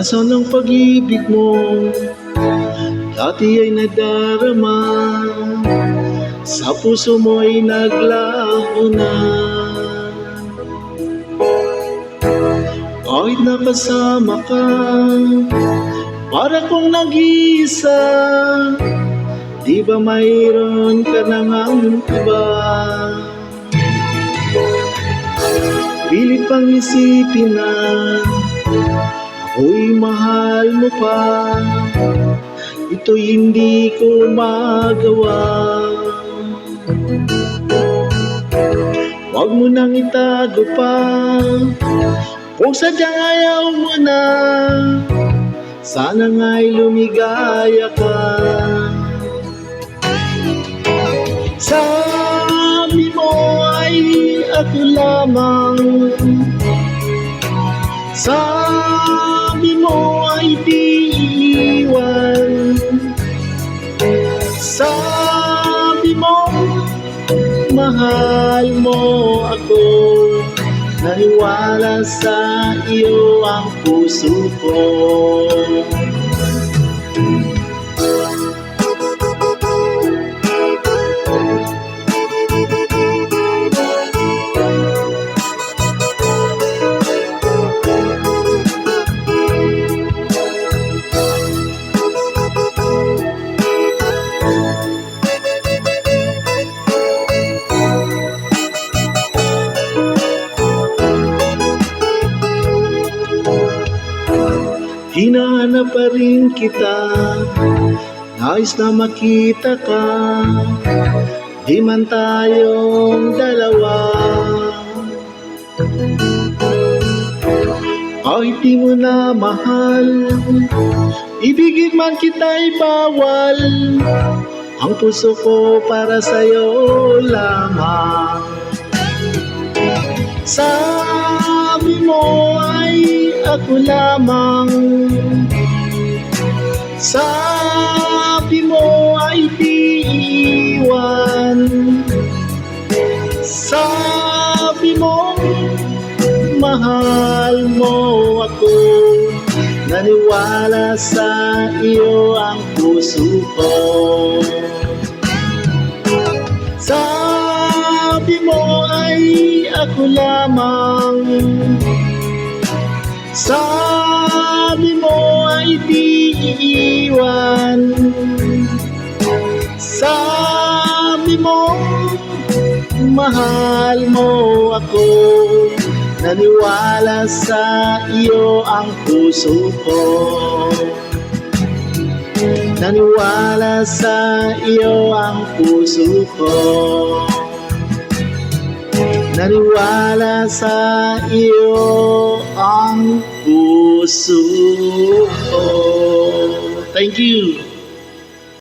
Nasaan ang pag-ibig mo? Dati ay nadarama, sa puso mo'y naglaho na. Kahit nakasama ka, para kong nag-iisa. Di ba mayroon ka namang iba? Pilit pang isipin na ako'y mahal mo pa. Ito'y hindi ko magawa. Huwag mo nang itago pa, kung sadyang ayaw mo na. Sana nga'y lumigaya ka. Sabi mo ay ako lamang, sabi mo ay di iiwan, sabi mo mahal mo ako. Naniwala sa iyo ang puso ko. Hinahanap pa rin kita, nais na makita ka. Di man tayong dalawa, kahit di mo na mahal, ibigin man kita'y bawal. Ang puso ko para sa'yo lamang. Sabi mo ay ako lamang, sabi mo ay di iiwan, sabi mo mahal mo ako. Naniwala sa iyo ang puso ko. Sabi mo ay ako lamang, sabi mo ay di iiwan, sabi mo mahal mo ako. Naniwala sa iyo ang puso ko. Naniwala sa iyo ang puso ko. Naniwala sa iyo ang puso ko. Thank you.